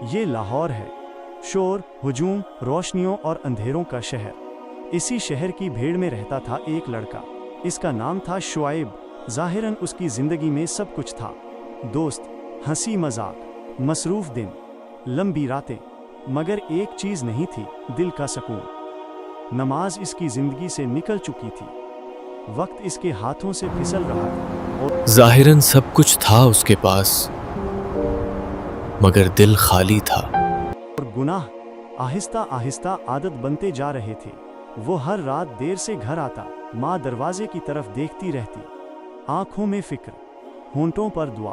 یہ لاہور ہے، شور، ہجوم، روشنیوں اور اندھیروں کا شہر۔ اسی شہر کی بھیڑ میں رہتا تھا ایک لڑکا، اس کا نام تھا شعیب۔ ظاہراً اس کی زندگی میں سب کچھ تھا، دوست، ہنسی مذاق، مصروف دن، لمبی راتیں، مگر ایک چیز نہیں تھی، دل کا سکون۔ نماز اس کی زندگی سے نکل چکی تھی، وقت اس کے ہاتھوں سے پھسل رہا تھا، اور ظاہراً سب کچھ تھا اس کے پاس، مگر دل خالی تھا۔ گناہ آہستہ آہستہ عادت بنتے جا رہے تھے۔ وہ ہر رات دیر سے گھر آتا، ماں دروازے کی طرف دیکھتی رہتی، آنکھوں میں فکر، ہونٹوں پر دعا،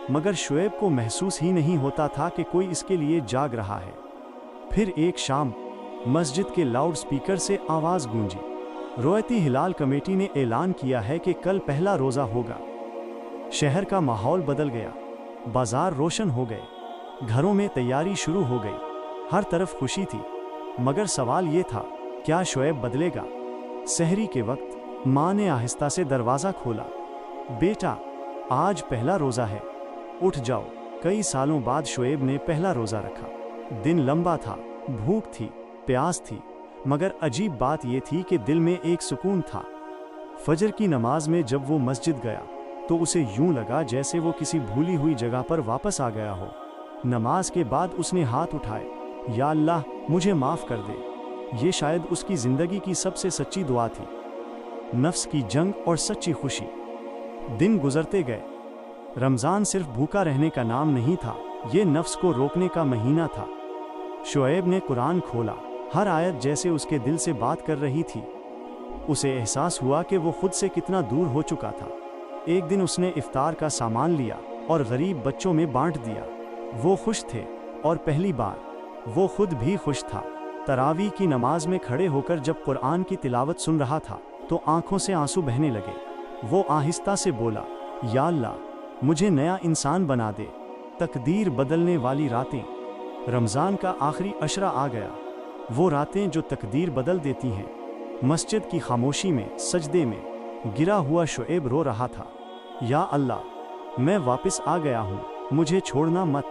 مگر شعیب کو محسوس ہی نہیں ہوتا تھا کہ کوئی اس کے لیے جاگ رہا ہے۔ پھر ایک شام مسجد کے لاؤڈ سپیکر سے آواز گونجی، رویتی ہلال کمیٹی نے اعلان کیا ہے کہ کل پہلا روزہ ہوگا۔ شہر کا ماحول بدل گیا، بازار روشن ہو گئے، گھروں میں تیاری شروع ہو گئی، ہر طرف خوشی تھی، مگر سوال یہ تھا، کیا شعیب بدلے گا؟ سحری کے وقت ماں نے آہستہ سے دروازہ کھولا، بیٹا آج پہلا روزہ ہے، اٹھ جاؤ۔ کئی سالوں بعد شعیب نے پہلا روزہ رکھا۔ دن لمبا تھا، بھوک تھی، پیاس تھی، مگر عجیب بات یہ تھی کہ دل میں ایک سکون تھا۔ فجر کی نماز میں جب وہ مسجد گیا تو اسے یوں لگا جیسے وہ کسی بھولی ہوئی جگہ پر واپس آ گیا ہو۔ نماز کے بعد اس نے ہاتھ اٹھائے، یا اللہ مجھے معاف کر دے۔ یہ شاید اس کی زندگی کی سب سے سچی دعا تھی، نفس کی جنگ اور سچی خوشی۔ دن گزرتے گئے، رمضان صرف بھوکا رہنے کا نام نہیں تھا، یہ نفس کو روکنے کا مہینہ تھا۔ شعیب نے قرآن کھولا، ہر آیت جیسے اس کے دل سے بات کر رہی تھی۔ اسے احساس ہوا کہ وہ خود سے کتنا دور ہو چکا تھا۔ ایک دن اس نے افطار کا سامان لیا اور غریب بچوں میں بانٹ دیا۔ وہ خوش تھے، اور پہلی بار وہ خود بھی خوش تھا۔ تراویح کی نماز میں کھڑے ہو کر جب قرآن کی تلاوت سن رہا تھا تو آنکھوں سے آنسو بہنے لگے۔ وہ آہستہ سے بولا، یا اللہ مجھے نیا انسان بنا دے۔ تقدیر بدلنے والی راتیں۔ رمضان کا آخری عشرہ آ گیا، وہ راتیں جو تقدیر بدل دیتی ہیں۔ مسجد کی خاموشی میں، سجدے میں گرا ہوا شعیب رو رہا تھا، یا اللہ میں واپس آ گیا ہوں، مجھے چھوڑنا مت۔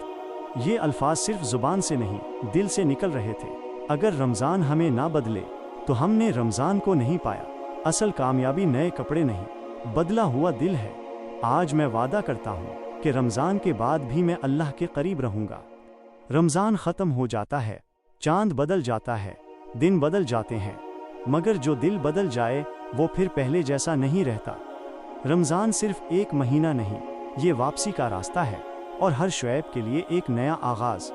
یہ الفاظ صرف زبان سے نہیں، دل سے نکل رہے تھے۔ اگر رمضان ہمیں نہ بدلے تو ہم نے رمضان کو نہیں پایا۔ اصل کامیابی نئے کپڑے نہیں، بدلا ہوا دل ہے۔ آج میں وعدہ کرتا ہوں کہ رمضان کے بعد بھی میں اللہ کے قریب رہوں گا۔ رمضان ختم ہو جاتا ہے، چاند بدل جاتا ہے، دن بدل جاتے ہیں، مگر جو دل بدل جائے وہ پھر پہلے جیسا نہیں رہتا۔ رمضان صرف ایک مہینہ نہیں، یہ واپسی کا راستہ ہے، اور ہر شعیب کے لیے ایک نیا آغاز۔